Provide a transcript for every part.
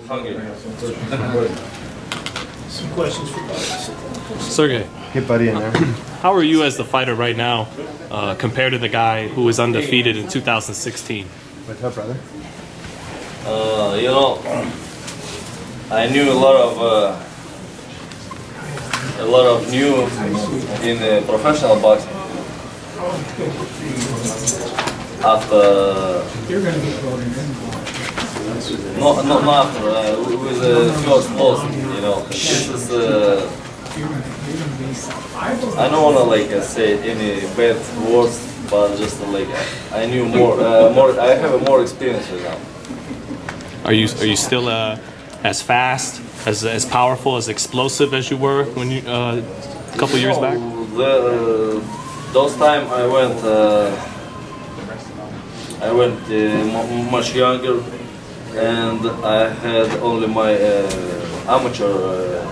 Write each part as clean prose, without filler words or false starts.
Hungry. Some questions for Buddy. Sergey, Get Buddy in there. how are you as the fighter right now compared to the guy who was undefeated in 2016? What's up, brother? You know, I knew a lot of new in professional boxing. After not after with the first loss, you know. This is I don't wanna say any bad words, but just I knew more. I have more experience right now. Are you still as fast, as powerful, as explosive as you were when you a couple years back? Those time I went much younger, and I had only my amateur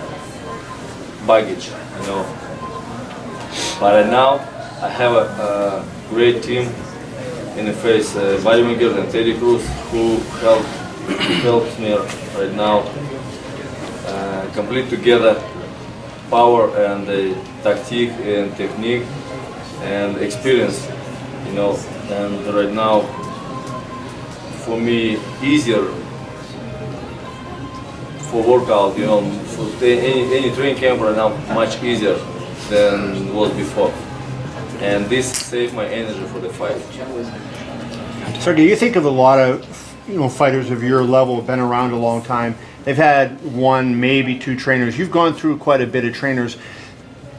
baggage, you know. But now I have a great team in the face, Vladimir and Teddy Cruz, who helps me right now complete together power and tactique and technique and experience, you know. And right now, for me, easier for workout, you know, for any training camp right now, much easier than was before. And this saved my energy for the fight. Sergey, you think of a lot of fighters of your level have been around a long time. They've had one, maybe two trainers. You've gone through quite a bit of trainers.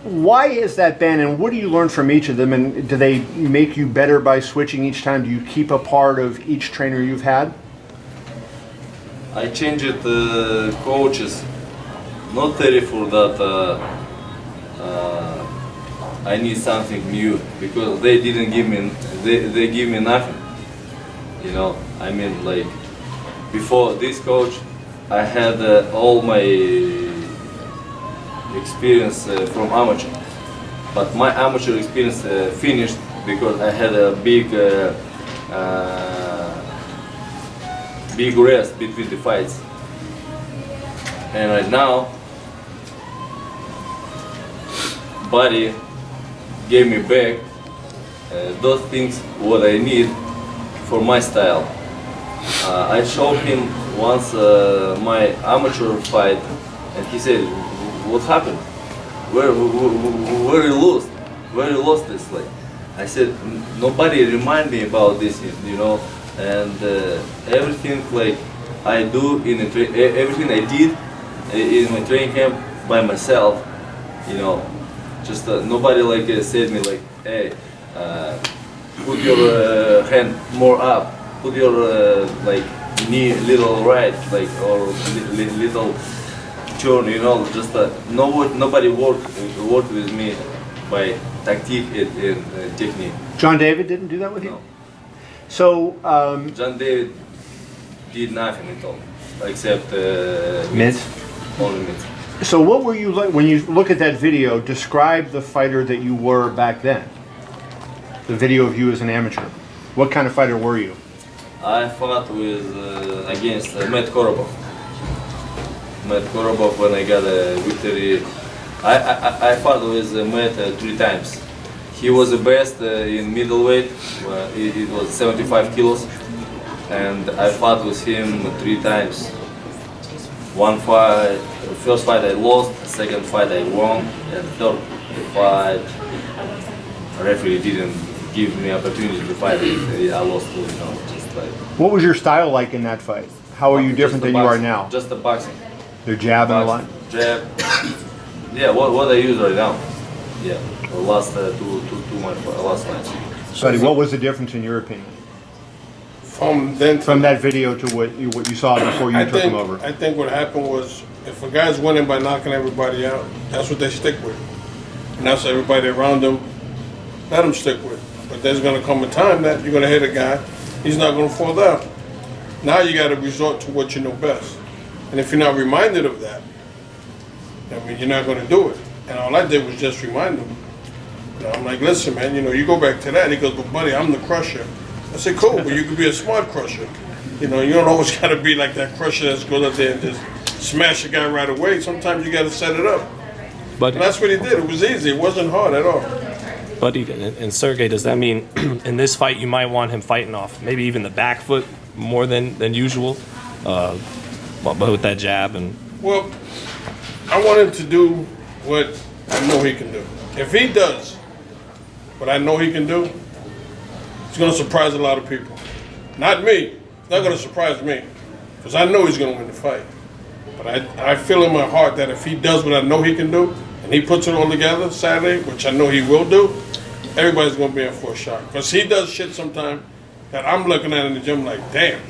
Why is that been, and what do you learn from each of them? And do they make you better by switching each time? Do you keep a part of each trainer you've had? I changed coaches, not really for that I need something new, because they didn't give me, they give me nothing, you know. I mean, before this coach, I had all my experience from amateur, but my amateur experience finished because I had a big rest between the fights. And right now, Buddy gave me back those things what I need for my style. I showed him once my amateur fight, and he said, "What happened? Where you lost? Where you lost this?" I said, "Nobody remind me about this, you know." And everything I do in everything I did in my training camp by myself, you know. Just nobody said me "Hey, put your hand more up, put your knee little right, or little turn, you know." Just nobody worked with me by tactique and technique. John David didn't do that with you? No. So John David did nothing at all, except mitts? Only mitts. So what were you like when you look at that video? Describe the fighter that you were back then. The video of you as an amateur. What kind of fighter were you? I fought with against Matt Korobov. Matt Korobov, when I got a victory, I fought with Matt 3 times. He was the best in middleweight. It was 75 kilos, and I fought with him 3 times. One fight, first fight I lost, second fight I won, and third fight, referee didn't give me opportunity to fight. I lost too, you know. What was your style like in that fight? How are you different than you are now? Just the boxing. The jab and a lot? Jab. Yeah, what I use right now. Yeah, the last last fights. Buddy, what was the difference in your opinion? From that video to what you saw before you took him over? I think what happened was, if a guy's winning by knocking everybody out, that's what they stick with. And that's everybody around them, let them stick with. But there's going to come a time that you're going to hit a guy, he's not going to fall down. Now you got to resort to what you know best. And if you're not reminded of that, I mean, you're not going to do it. And all I did was just remind him. You know, I'm like, listen, man, you know, you go back to that. He goes, but buddy, I'm the crusher. I said, cool, but you could be a smart crusher. You know, you don't always got to be like that Krusher that's good up there and just smash a guy right away. Sometimes you got to set it up. But And that's what he did. It was easy. It wasn't hard at all. Buddy, and Sergey, does that mean in this fight you might want him fighting off maybe even the back foot more than usual, but with that jab and? Well, I want him to do what I know he can do. If he does what I know he can do, it's going to surprise a lot of people. Not me. It's not going to surprise me because I know he's going to win the fight. But I feel in my heart that if he does what I know he can do and he puts it all together Saturday, which I know he will do, everybody's going to be in for a shock. Because he does shit sometimes that I'm looking at in the gym like, damn,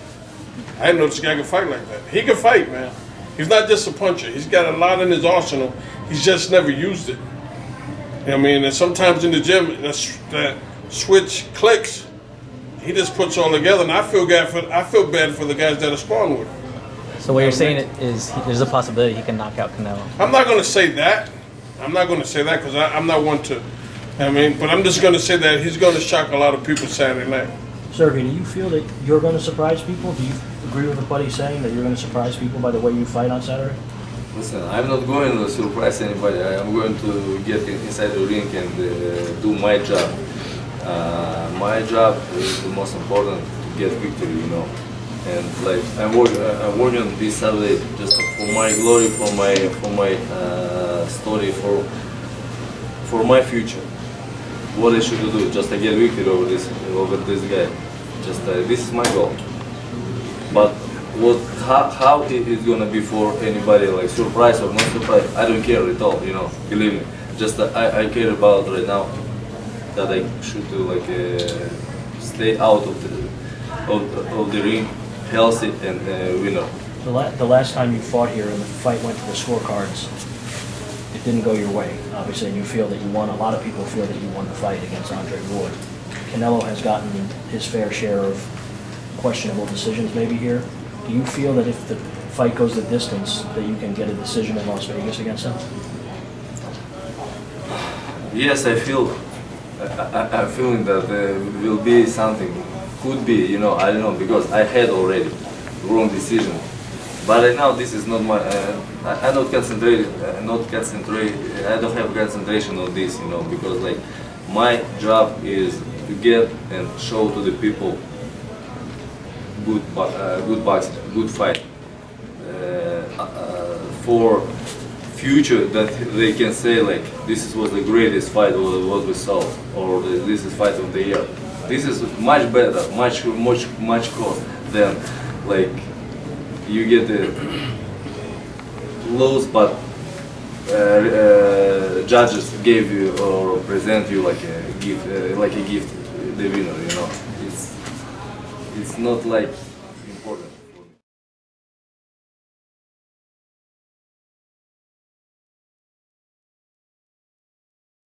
I didn't know this guy could fight like that. He can fight, man. He's not just a puncher. He's got a lot in his arsenal. He's just never used it. You know what I mean? And sometimes in the gym, that switch clicks. He just puts all together, and I feel bad for the guys that are sparring with him. So what you're saying is there's a possibility he can knock out Canelo. I'm not going to say that. I'm not going to say that because I'm not one to. I mean, but I'm just going to say that he's going to shock a lot of people Saturday night. Sergey, do you feel that you're going to surprise people? Do you agree with what Buddy's saying, that you're going to surprise people by the way you fight on Saturday? Listen, I'm not going to surprise anybody. I'm going to get inside the ring and do my job. My job is the most important to get victory, you know. And like I'm working on this Saturday just for my glory, for my story, for my future. What I should do, just to get victory over this guy. Just this is my goal. But how it is gonna be for anybody, like surprise or not surprise, I don't care at all, you know. Believe me. Just I care about right now that I should do like stay out of the ring, healthy and winner. The last time you fought here and the fight went to the scorecards, it didn't go your way, obviously, and you feel that you won. A lot of people feel that you won the fight against Andre Ward. Canelo has gotten his fair share of questionable decisions maybe here. Do you feel that if the fight goes the distance, that you can get a decision in Las Vegas against him? Yes, I'm feeling that there will be something, could be, you know, I don't know, because I had already wrong decision. But right now this is not my, I don't concentrate, I don't have concentration on this, you know, because like my job is to get and show to the people good boxing, good fight. For future that they can say like this was the greatest fight what we saw, or this is fight of the year. This is much better, much cost than like you get the lose, but judges gave you or present you like a gift, the winner. You know, it's not like